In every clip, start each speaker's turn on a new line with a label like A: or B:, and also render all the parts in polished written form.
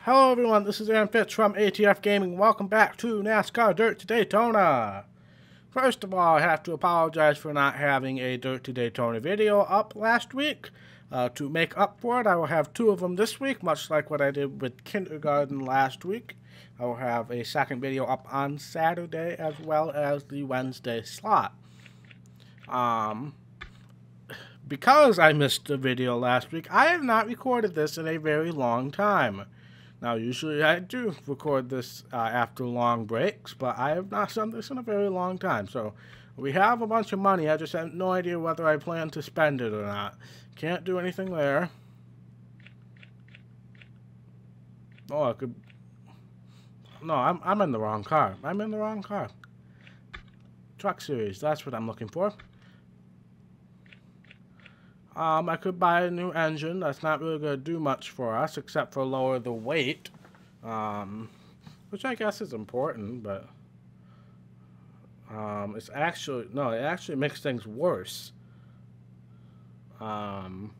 A: Hello everyone, this is Aaron Fitz from ATF Gaming. Welcome back to NASCAR Dirt to Daytona. First of all, I have to apologize for not having a Dirt to Daytona video up last week. To make up for it, I will have two of them this week, much like what I did with Kindergarten last week. I will have a second video up on Saturday as well as the Wednesday slot. Because I missed the video last week, I have not recorded this in a very long time. Now, usually I do record this after long breaks, but I have not done this in a very long time. So, we have a bunch of money. I just have no idea whether I plan to spend it or not. Can't do anything there. Oh, I could... No, I'm in the wrong car. I'm in the wrong car. Truck Series, that's what I'm looking for. I could buy a new engine. That's not really going to do much for us, except for lower the weight, which I guess is important, but it's actually, no, it actually makes things worse. I'm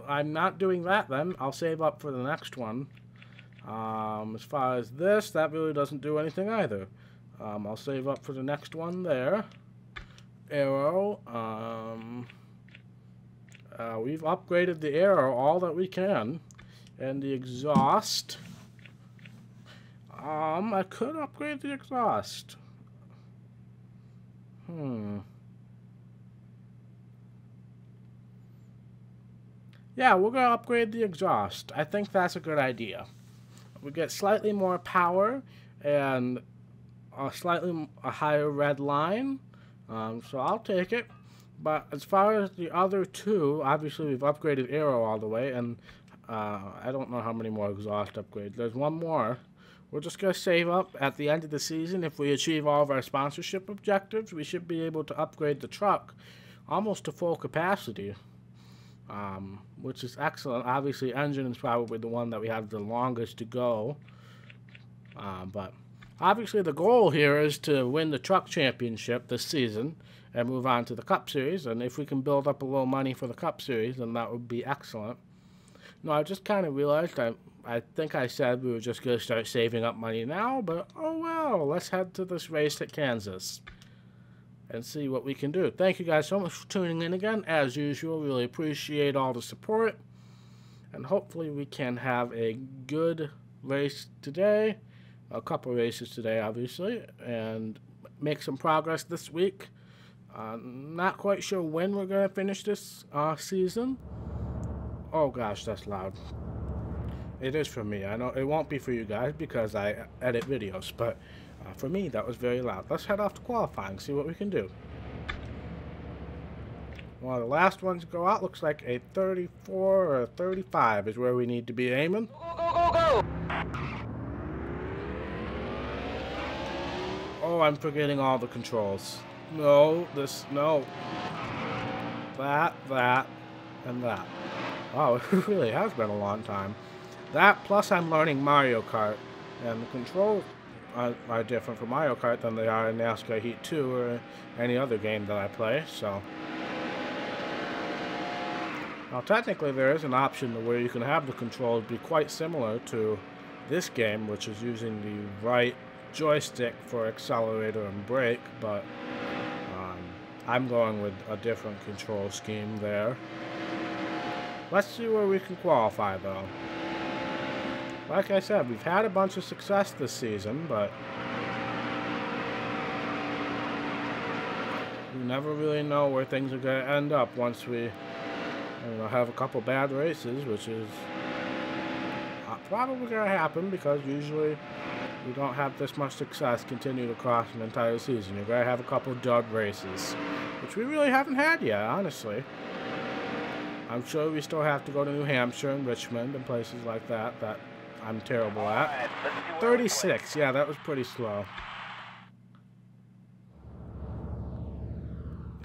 A: not doing that then. I'll save up for the next one. As far as this, that really doesn't do anything either. I'll save up for the next one there. Aero, we've upgraded the aero all that we can, and the exhaust, I could upgrade the exhaust. Yeah, we're gonna upgrade the exhaust. I think that's a good idea. We get slightly more power and a higher red line. So I'll take it. But as far as the other two, obviously we've upgraded aero all the way, and I don't know how many more exhaust upgrades. There's one more. We're just going to save up at the end of the season. If we achieve all of our sponsorship objectives, we should be able to upgrade the truck almost to full capacity, which is excellent. Obviously, engine is probably the one that we have the longest to go, but obviously, the goal here is to win the Truck Championship this season and move on to the Cup Series. And if we can build up a little money for the Cup Series, then that would be excellent. No, I just kind of realized I think I said we were just going to start saving up money now, but oh well, let's head to this race at Kansas and see what we can do. Thank you guys so much for tuning in again. As usual, really appreciate all the support, and hopefully we can have a good race today. A couple races today, obviously, and make some progress this week. Not quite sure when we're going to finish this season. Oh gosh, that's loud. It is for me. I know it won't be for you guys because I edit videos, but for me, that was very loud. Let's head off to qualifying, see what we can do. Well, the last ones go out. Looks like a 34 or a 35 is where we need to be aiming.
B: Go, go, go, go!
A: Oh, I'm forgetting all the controls. No, no. That, and that. Wow, it really has been a long time. That, plus I'm learning Mario Kart, and the controls are different for Mario Kart than they are in NASCAR Heat 2 or any other game that I play, so. Now, technically there is an option where you can have the controls be quite similar to this game, which is using the right joystick for accelerator and brake, but I'm going with a different control scheme there. Let's see where we can qualify, though. Like I said, we've had a bunch of success this season, but you never really know where things are going to end up once we have a couple bad races, which is probably going to happen because usually we don't have this much success continued across an entire season. You're going to have a couple dud races, which we really haven't had yet, honestly. I'm sure we still have to go to New Hampshire and Richmond and places like that that I'm terrible at. 36, yeah, that was pretty slow.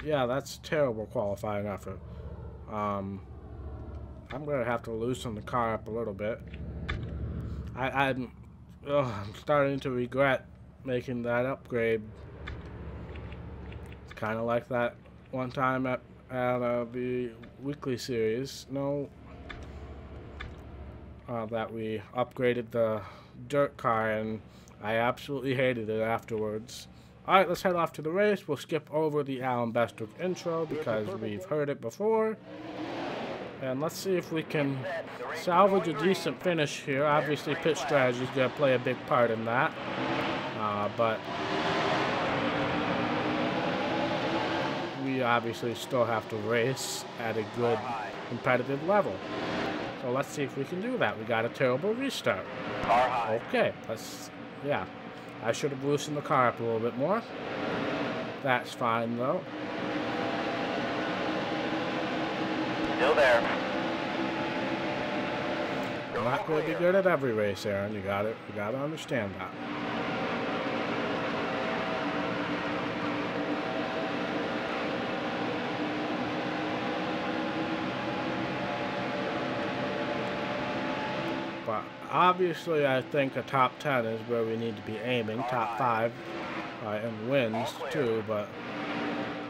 A: Yeah, that's terrible qualifying effort. I'm going to have to loosen the car up a little bit. I'm starting to regret making that upgrade. It's kind of like that one time at the weekly series. No, that we upgraded the dirt car, and I absolutely hated it afterwards. Alright, let's head off to the race. We'll skip over the Alan Bestwick intro because we've heard it before. And let's see if we can salvage a decent finish here. Obviously, pit strategy is going to play a big part in that. But we obviously still have to race at a good competitive level. So let's see if we can do that. We got a terrible restart. Okay, yeah. I should have loosened the car up a little bit more. That's fine, though.
B: Still there.
A: You're not going to be good at every race, Aaron. You gotta understand that. But obviously, I think a top 10 is where we need to be aiming. Top 5 and wins too, but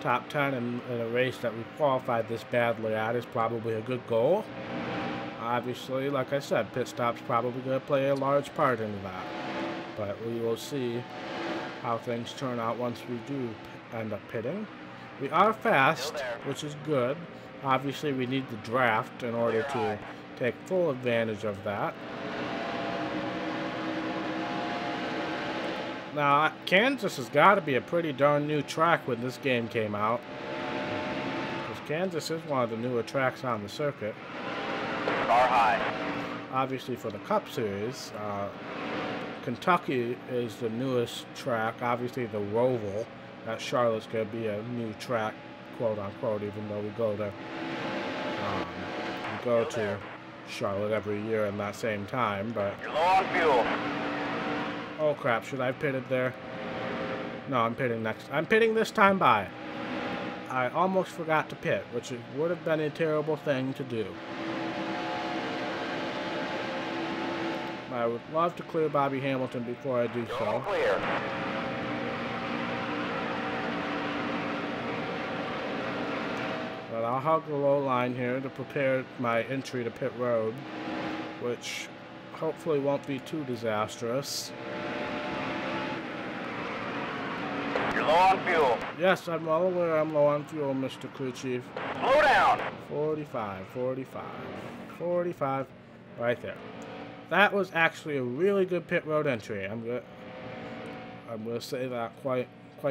A: top 10 in a race that we qualified this badly at is probably a good goal. Obviously, like I said, pit stop's probably going to play a large part into that. But we will see how things turn out once we do end up pitting. We are fast, which is good. Obviously, we need the draft in order to take full advantage of that. Now, Kansas has got to be a pretty darn new track when this game came out. Because Kansas is one of the newer tracks on the circuit.
B: Car high.
A: Obviously, for the Cup Series, Kentucky is the newest track. Obviously, the Roval at Charlotte's going to be a new track, quote unquote, even though we go to Charlotte every year in that same time. But
B: You're low on fuel.
A: oh crap! Should I have pitted there? No, I'm pitting next. I'm pitting this time by. I almost forgot to pit, which would have been a terrible thing to do. I would love to clear Bobby Hamilton before I do so.
B: Clear.
A: But I'll hug the low line here to prepare my entry to pit road, which hopefully won't be too disastrous.
B: You're low on fuel.
A: Yes, I'm well aware I'm low on fuel, Mr. Crew Chief.
B: Slow down.
A: 45, 45, 45, right there. That was actually a really good pit road entry. I'm gonna say that quite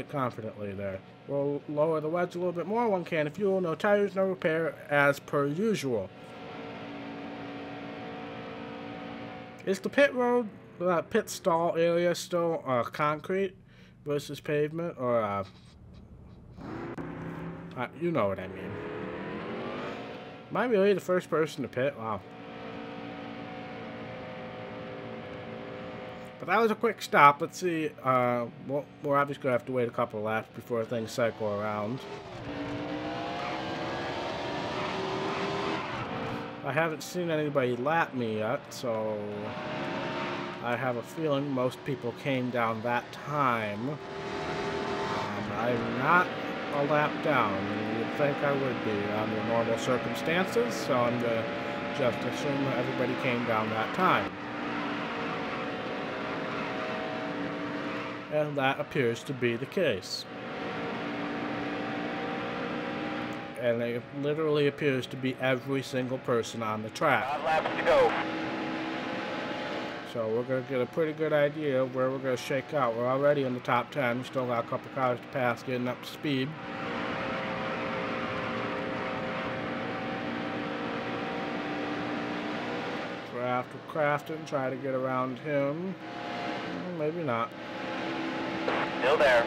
A: confidently there. We'll lower the wedge a little bit more. 1 can of fuel, no tires, no repair, as per usual. Is the pit road, pit stall area still concrete versus pavement, or you know what I mean? Am I really the first person to pit? Wow. But that was a quick stop. Let's see. We're obviously going to have to wait a couple of laps before things cycle around. I haven't seen anybody lap me yet, so I have a feeling most people came down that time. I'm not a lap down. You'd think I would be under normal circumstances, so I'm going to just assume that everybody came down that time. And that appears to be the case. And it literally appears to be every single person on the track.
B: 5 laps to go.
A: So we're going to get a pretty good idea of where we're going to shake out. We're already in the top 10. Still got a couple cars to pass, getting up to speed. Draft with Crafton, try to get around him. Maybe not.
B: Still there.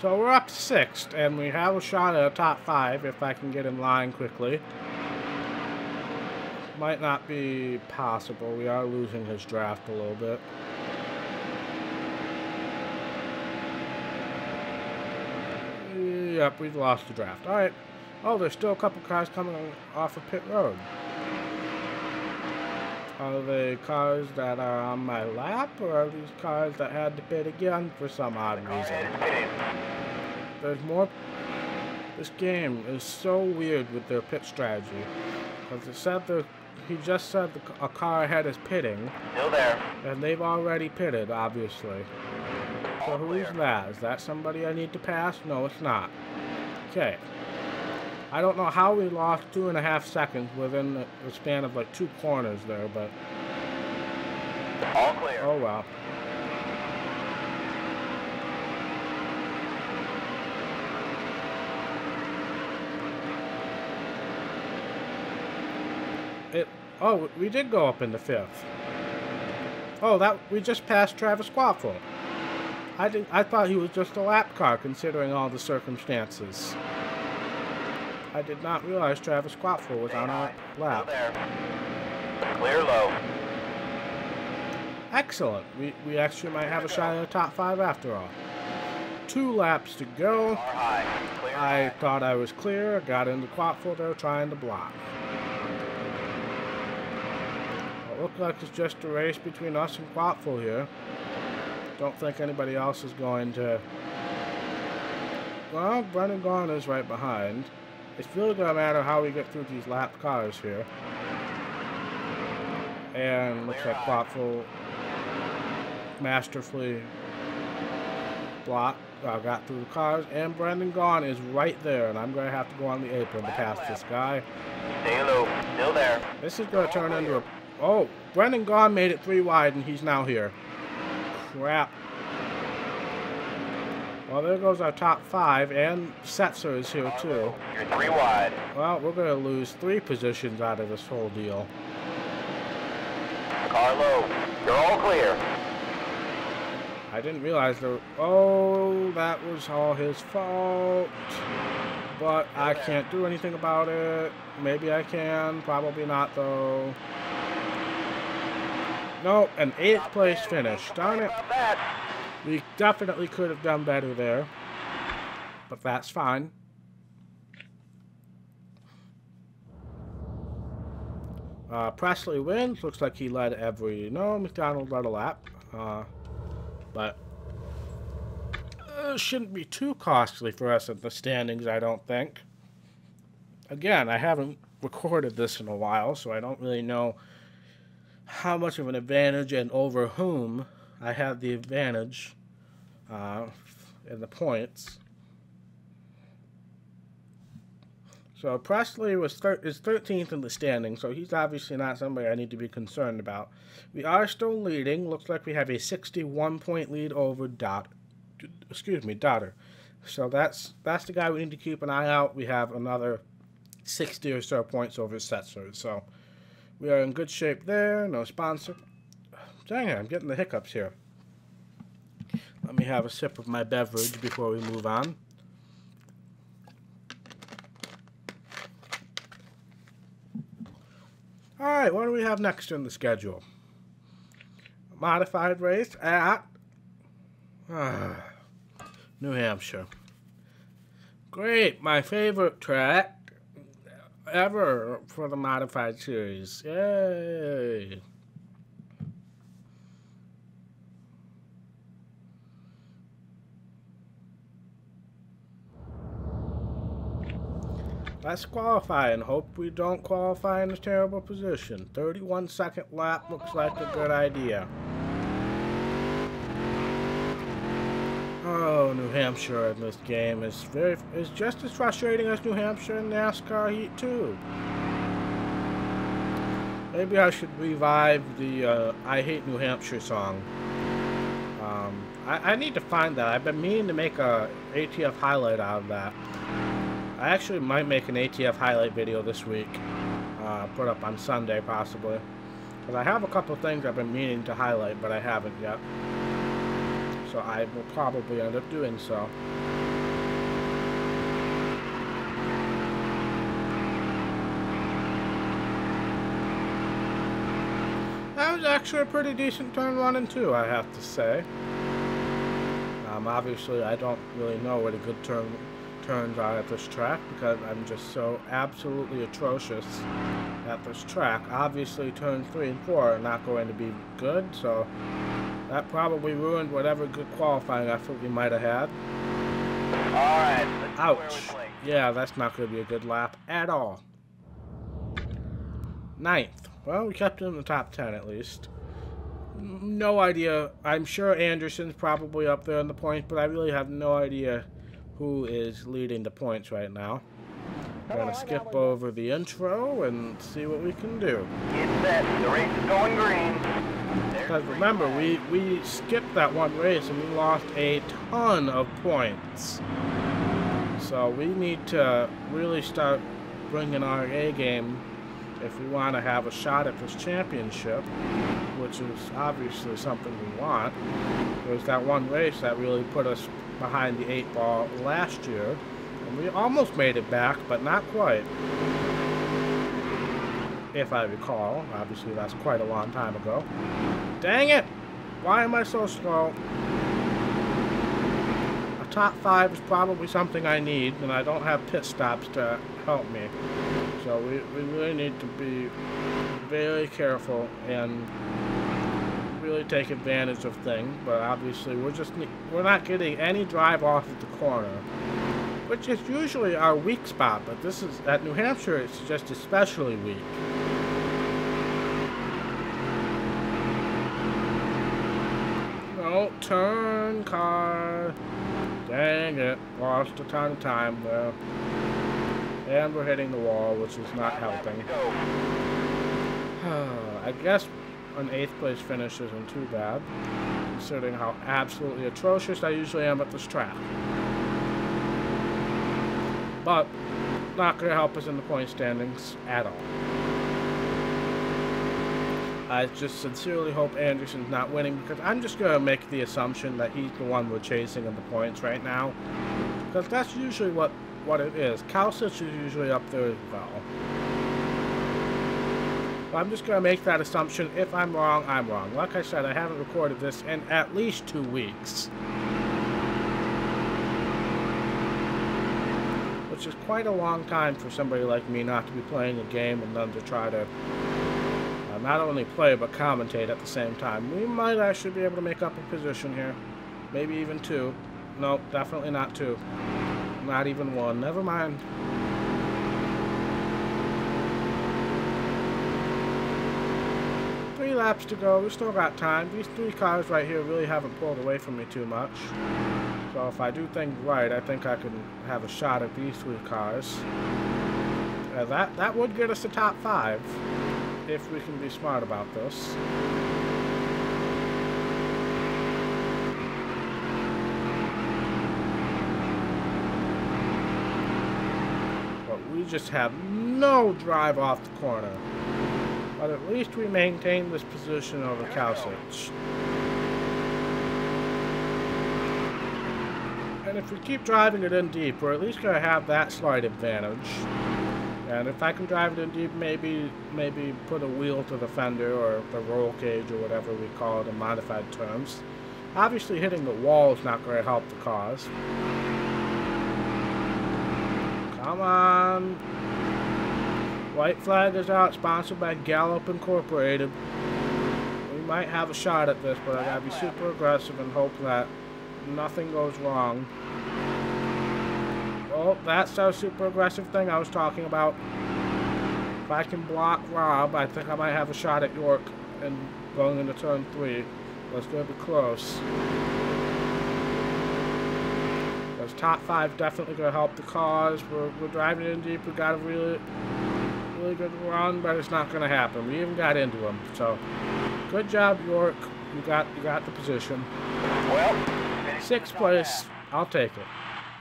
A: So we're up to 6th, and we have a shot at a top 5 if I can get in line quickly. Might not be possible. We are losing his draft a little bit. Yep, we've lost the draft. Alright. Oh, there's still a couple cars coming off of pit road. Are they cars that are on my lap, or are these cars that had to pit again for some odd reason? There's more. This game is so weird with their pit strategy. Because it said he just said a car ahead is pitting,
B: Still there.
A: and they've already pitted, obviously. So
B: All
A: who's
B: clear.
A: that? Is that somebody I need to pass? No, it's not. Okay. I don't know how we lost 2.5 seconds within the span of like 2 corners there, but
B: All clear.
A: oh well. Oh, we did go up in the 5th. Oh, we just passed Travis Quaffle. I thought he was just a lap car, considering all the circumstances. I did not realize Travis Quaffle was on our
B: Still
A: lap.
B: there. Clear low.
A: Excellent. We actually might have a shot at the top 5 after all. 2 laps to go.
B: Car high. Clear
A: I
B: high.
A: thought I was clear. Got into Quaffle there trying to block. It looked like it's just a race between us and Quaffle here. Don't think anybody else is going to... Well, Brendan Garner's right behind. It's really going to matter how we get through these lap cars here. And looks like Quaffle masterfully got through the cars. And Brendan Gaughan is right there, and I'm going to have to go on the apron to pass this guy.
B: Stay low. Still there.
A: This is going to turn into a... Oh, Brendan Gaughan made it 3 wide, and he's now here. Crap. Well, there goes our top 5, and Setzer is here too.
B: You're 3 wide.
A: Well, we're going to lose 3 positions out of this whole deal.
B: Car low. You're all clear.
A: I didn't realize there... Oh, that was all his fault. But I can't do anything about it. Maybe I can. Probably not, though. No, an 8th place finish. Darn it.
B: About that.
A: We definitely could have done better there. But that's fine. Presley wins. Looks like he led every... No, McDonald led a lap. But it shouldn't be too costly for us at the standings, I don't think. Again, I haven't recorded this in a while, so I don't really know how much of an advantage and over whom I have the advantage in the points. So Presley is 13th in the standing, so he's obviously not somebody I need to be concerned about. We are still leading. Looks like we have a 61-point lead over Dotter. So that's the guy we need to keep an eye out. We have another 60 or so points over Setzer. So we are in good shape there. No sponsor. Dang it, I'm getting the hiccups here. Let me have a sip of my beverage before we move on. Alright, what do we have next in the schedule? A modified race at New Hampshire. Great, my favorite track ever for the modified series. Yay! Let's qualify and hope we don't qualify in a terrible position. 31-second lap looks like a good idea. Oh, New Hampshire in this game is just as frustrating as New Hampshire in NASCAR Heat 2. Maybe I should revive the I Hate New Hampshire song. I need to find that. I've been meaning to make a ATF highlight out of that. I actually might make an ATF highlight video this week, put up on Sunday possibly, because I have a couple things I've been meaning to highlight, but I haven't yet, so I will probably end up doing so. That was actually a pretty decent turn 1 and 2, I have to say. Obviously I don't really know what a good turns are at this track because I'm just so absolutely atrocious at this track. Obviously turns 3 and 4 are not going to be good, so that probably ruined whatever good qualifying effort we might have had.
B: Alright, let's see where
A: Ouch.
B: we play.
A: Yeah, that's not going to be a good lap at all. Ninth. Well, we kept it in the top 10 at least. No idea. I'm sure Anderson's probably up there in the points, but I really have no idea who is leading the points right now. We're going to skip over the intro and see what we can do.
B: Get set. The race is going green.
A: Because remember, we skipped that one race and we lost a ton of points. So we need to really start bringing our A game if we want to have a shot at this championship, which is obviously something we want. There was that one race that really put us behind the 8 ball last year, and we almost made it back, but not quite. If I recall. Obviously, that's quite a long time ago. Dang it! Why am I so slow? A top 5 is probably something I need, and I don't have pit stops to help me. So we really need to be very careful and really take advantage of things. But obviously, we're not getting any drive off of the corner, which is usually our weak spot. But this is at New Hampshire. It's just especially weak. No, turn, car. Dang it. Lost a ton of time there. And we're hitting the wall, which is not helping. I guess an 8th place finish isn't too bad, considering how absolutely atrocious I usually am at this track. But not going to help us in the point standings at all. I just sincerely hope Anderson's not winning, because I'm just going to make the assumption that he's the one we're chasing in the points right now. Because that's usually what it is. Kalsic is usually up there as well. But I'm just going to make that assumption. If I'm wrong, I'm wrong. Like I said, I haven't recorded this in at least 2 weeks. Which is quite a long time for somebody like me not to be playing a game and then to try to not only play but commentate at the same time. We might actually be able to make up a position here. Maybe even 2. Nope, definitely not 2. Not even 1. Never mind. Three laps to go. We still got time. These 3 cars right here really haven't pulled away from me too much. So if I do things right, I think I can have a shot at these 3 cars. That would get us to top 5 if we can be smart about this. We just have no drive off the corner. But at least we maintain this position over Kalsic. And if we keep driving it in deep, we're at least going to have that slight advantage. And if I can drive it in deep, maybe put a wheel to the fender or the roll cage or whatever we call it in modified terms. Obviously hitting the wall is not going to help the cause. Come on. White flag is out, sponsored by Gallup Incorporated. We might have a shot at this, but I gotta be super aggressive and hope that nothing goes wrong. Oh, that's our super aggressive thing I was talking about. If I can block Rob, I think I might have a shot at York and going into turn 3. Let's go be close. Top 5 definitely going to help the cause. We're driving in deep. We got a really good run, but it's not going to happen. We even got into him. So, good job, York. You got the position.
B: Well,
A: 6th place. I'll take it.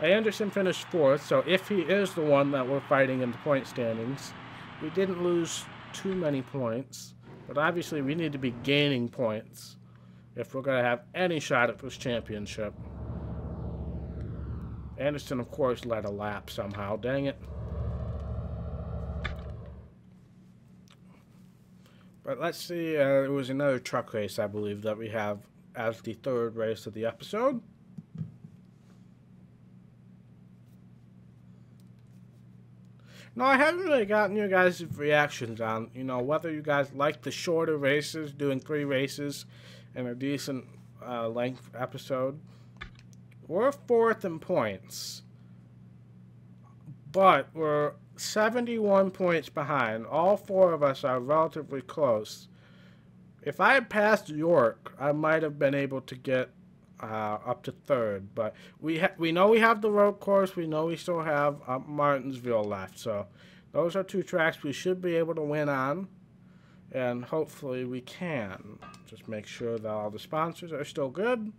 A: Anderson finished 4th, so if he is the one that we're fighting in the point standings, we didn't lose too many points. But obviously, we need to be gaining points if we're going to have any shot at this championship. Anderson, of course, led a lap somehow. Dang it. But let's see. It was another truck race, I believe, that we have as the 3rd race of the episode. No, I haven't really gotten your guys' reactions on, whether you guys like the shorter races, doing 3 races in a decent length episode. We're 4th in points, but we're 71 points behind. All four of us are relatively close. If I had passed York, I might have been able to get up to third. But we know we have the road course. We know we still have Martinsville left. So those are two tracks we should be able to win on. And hopefully we can. Just make sure that all the sponsors are still good.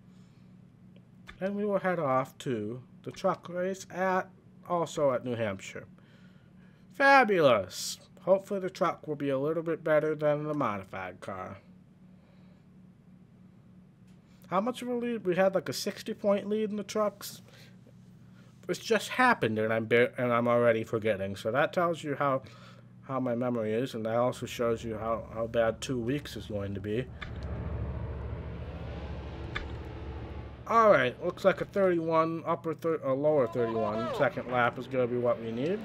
A: And we will head off to the truck race also at New Hampshire. Fabulous. Hopefully the truck will be a little bit better than the modified car. How much of a lead? We had like a 60-point lead in the trucks. This just happened, and I'm already forgetting. So that tells you how my memory is, and that also shows you how bad 2 weeks is going to be. All right, looks like a 31 lower 31 second lap is going to be what we need.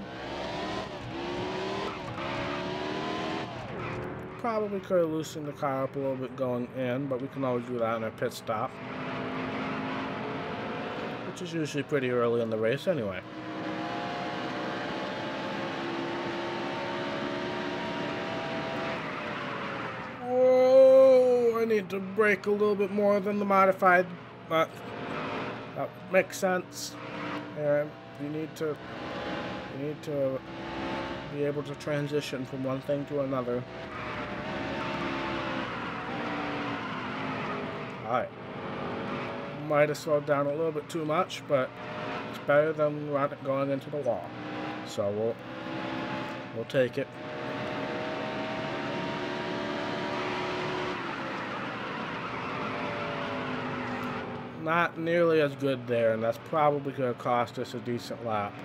A: Probably could have loosened the car up a little bit going in, but we can always do that in our pit stop, which is usually pretty early in the race anyway. Whoa, I need to brake a little bit more than the modified, but that makes sense. And you need to be able to transition from one thing to another. Alright. Might have slowed down a little bit too much, but it's better than going into the wall. So we'll take it. Not nearly as good there, and that's probably going to cost us a decent lap.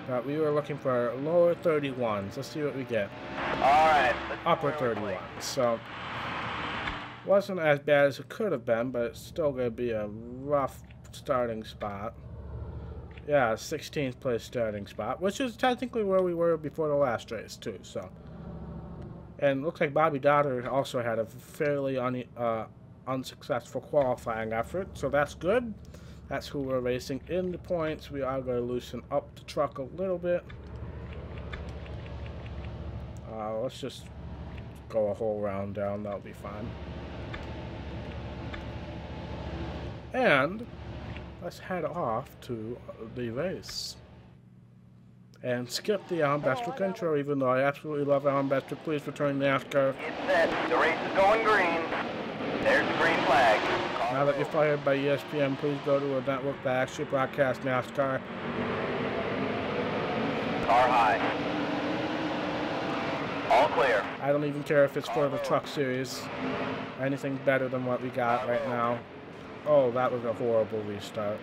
A: But we were looking for lower 31s. Let's see what we get.
B: Alright.
A: Upper 31. So wasn't as bad as it could have been, but it's still going to be a rough starting spot. Yeah, 16th place starting spot, which is technically where we were before the last race too. So, and looks like Bobby Dotter also had a fairly unsuccessful qualifying effort, so that's good. That's who we're racing in the points. We are going to loosen up the truck a little bit. Let's just go a whole round down. That'll be fine. And let's head off to the race. And skip the Alan Bestrick intro, even though I absolutely love Alan Bestrick. Please return NASCAR.
B: It's set. The race is going green. There's the green flag.
A: Now that you're fired by ESPN, please go to a network that actually broadcasts NASCAR.
B: Car high. All clear.
A: I don't even care if it's for the truck series. Anything better than what we got right now. Oh, that was a horrible restart.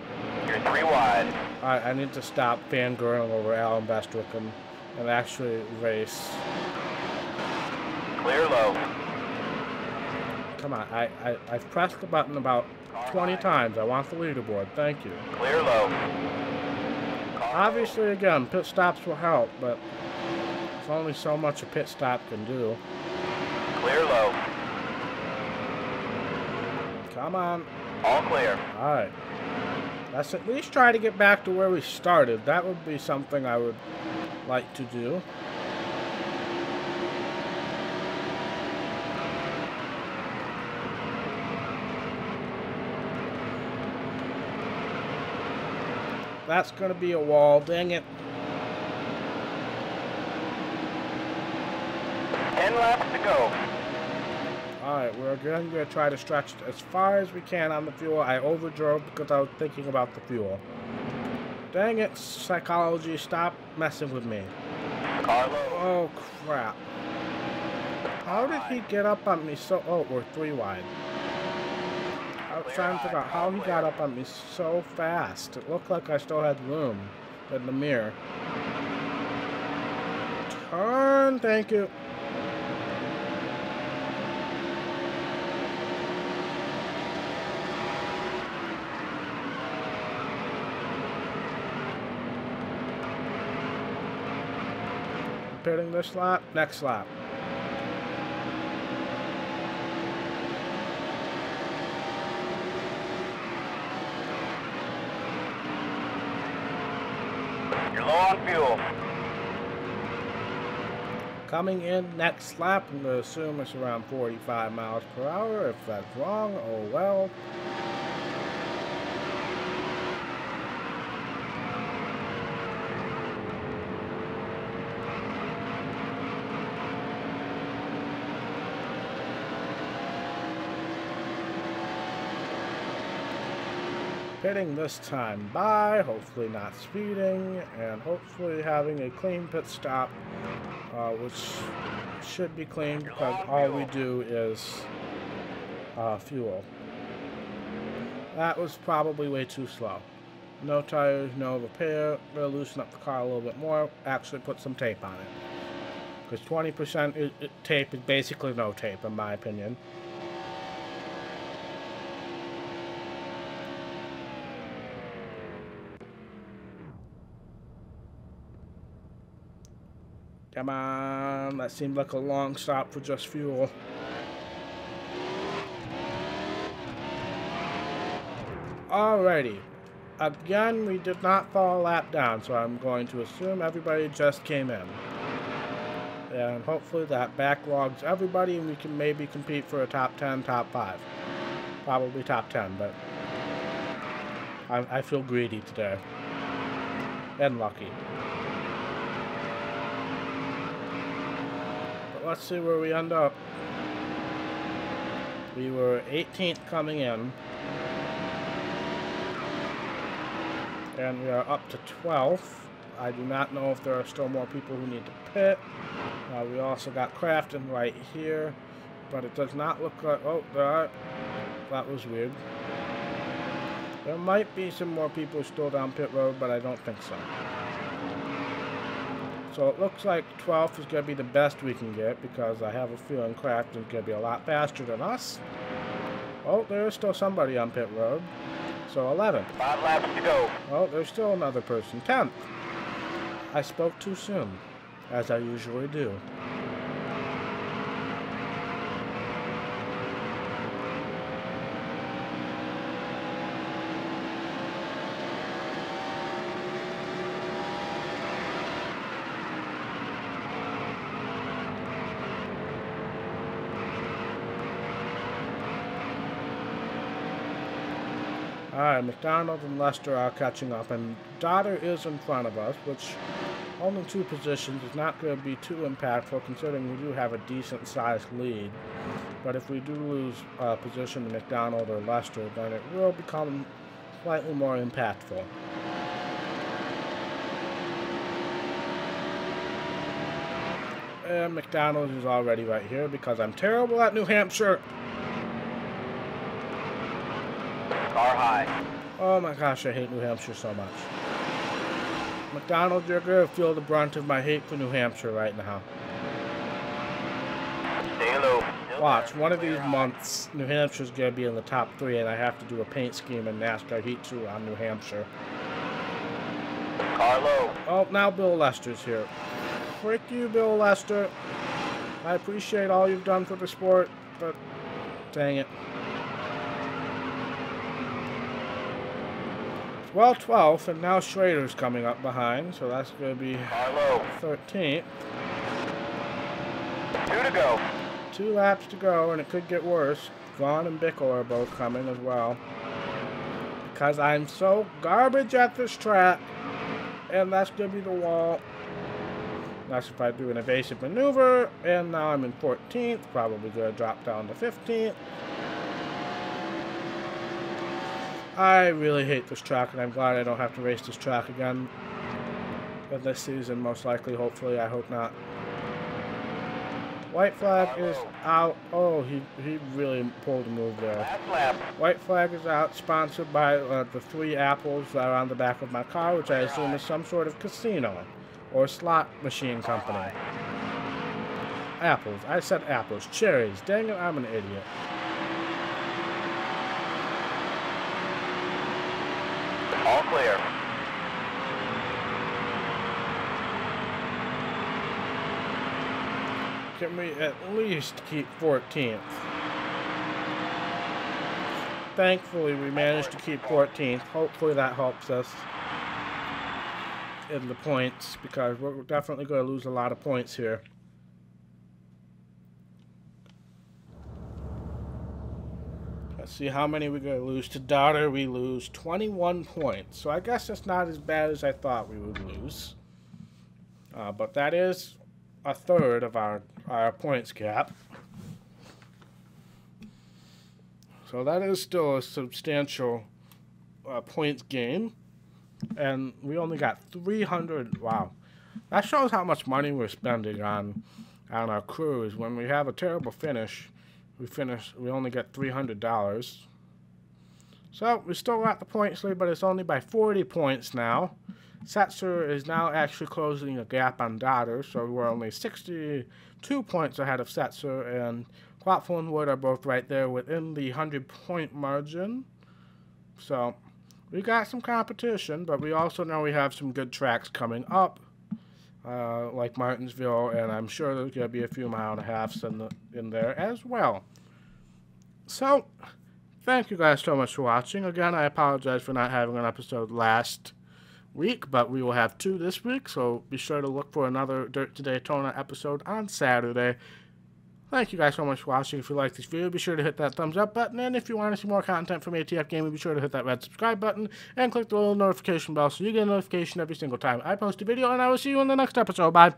B: You're 3 wide.
A: I need to stop fangirling over Alan Bestrick and actually race.
B: Clear low.
A: Come on, I've pressed the button about 20 times. I want the leaderboard. Thank you.
B: Clear low.
A: Obviously, again, pit stops will help, but there's only so much a pit stop can do.
B: Clear low.
A: Come on.
B: All clear.
A: Alright. Let's at least try to get back to where we started. That would be something I would like to do. That's going to be a wall. Dang it.
B: 10 laps to go.
A: Alright, we're again going to try to stretch it as far as we can on the fuel. I overdrove because I was thinking about the fuel. Dang it, psychology, stop messing with me.
B: Car low.
A: Oh, crap. How did he get up on me so... Oh, we're 3 wide. I was trying to figure out how he got up on me so fast. It looked like I still had room in the mirror. Turn, thank you. Pitting this lap, next lap.
B: You're low on fuel.
A: Coming in next lap, I'm going to assume it's around 45 miles per hour. If that's wrong, oh well. Pitting this time by, hopefully not speeding, and hopefully having a clean pit stop, which should be clean because all we do is fuel. That was probably way too slow. No tires, no repair. We'll loosen up the car a little bit more, actually put some tape on it. Because 20% tape is basically no tape, in my opinion. Come on, that seemed like a long stop for just fuel. Alrighty. Again, we did not fall a lap down, so I'm going to assume everybody just came in. And hopefully that backlogs everybody and we can maybe compete for a top 10, top 5. Probably top 10, but I feel greedy today. And lucky. Let's see where we end up. We were 18th coming in. And we are up to 12th. I do not know if there are still more people who need to pit. We also got Crafton right here. But it does not look like... Oh, there are. That was weird. There might be some more people still down pit road, but I don't think so. So it looks like 12th is going to be the best we can get because I have a feeling Crafton's going to be a lot faster than us. Oh, there's still somebody on pit road. So 11th.
B: 5 laps to go.
A: Oh, there's still another person. 10th. I spoke too soon, as I usually do. Alright, McDonald and Lester are catching up, and Dodder is in front of us, which only 2 positions is not going to be too impactful considering we do have a decent-sized lead. But if we do lose position to McDonald or Lester, then it will become slightly more impactful. And McDonald is already right here because I'm terrible at New Hampshire.
B: Car high.
A: Oh my gosh, I hate New Hampshire so much. McDonald, you're going to feel the brunt of my hate for New Hampshire right now.
B: Stay low.
A: Watch, one of these months, New Hampshire's going to be in the top 3, and I have to do a paint scheme in NASCAR Heat 2 on New Hampshire.
B: Car low.
A: Oh, now Bill Lester's here. Frick you, Bill Lester. I appreciate all you've done for the sport, but dang it. Well, 12th, and now Schrader's coming up behind, so that's going to be 13th.
B: 2 to go.
A: 2 laps to go, and it could get worse. Vaughn and Bickle are both coming as well. Because I'm so garbage at this track, and that's going to be the wall. That's if I do an evasive maneuver, and now I'm in 14th, probably going to drop down to 15th. I really hate this track, and I'm glad I don't have to race this track again in this season, most likely, hopefully, I hope not. White flag is out. Oh, he really pulled a move there. White flag is out, sponsored by the 3 apples that are on the back of my car, which I assume is some sort of casino or slot machine company. Apples. I said apples. Cherries. Dang it, I'm an idiot.
B: All clear.
A: Can we at least keep 14th? Thankfully, we managed to keep 14th. Hopefully that helps us in the points, because we're definitely going to lose a lot of points here. Let's see how many we're going to lose to Daughter. We lose 21 points. So I guess that's not as bad as I thought we would lose. But that is a third of our points gap. So that is still a substantial points game. And we only got 300. Wow. That shows how much money we're spending on our crews. When we have a terrible finish, we only get $300. So we still got the points lead, but it's only by 40 points now. Setzer is now actually closing a gap on Daughter, so we're only 62 points ahead of Setzer, and Quaffle and Wood are both right there within the 100-point margin. So we got some competition, but we also know we have some good tracks coming up, like Martinsville, and I'm sure there's going to be a few mile-and-a-halves in there as well. So, thank you guys so much for watching. Again, I apologize for not having an episode last week, but we will have 2 this week, so be sure to look for another Dirt to Daytona episode on Saturday. Thank you guys so much for watching. If you like this video, be sure to hit that thumbs up button, and if you want to see more content from ATF Gaming, be sure to hit that red subscribe button and click the little notification bell so you get a notification every single time I post a video, and I will see you in the next episode. Bye!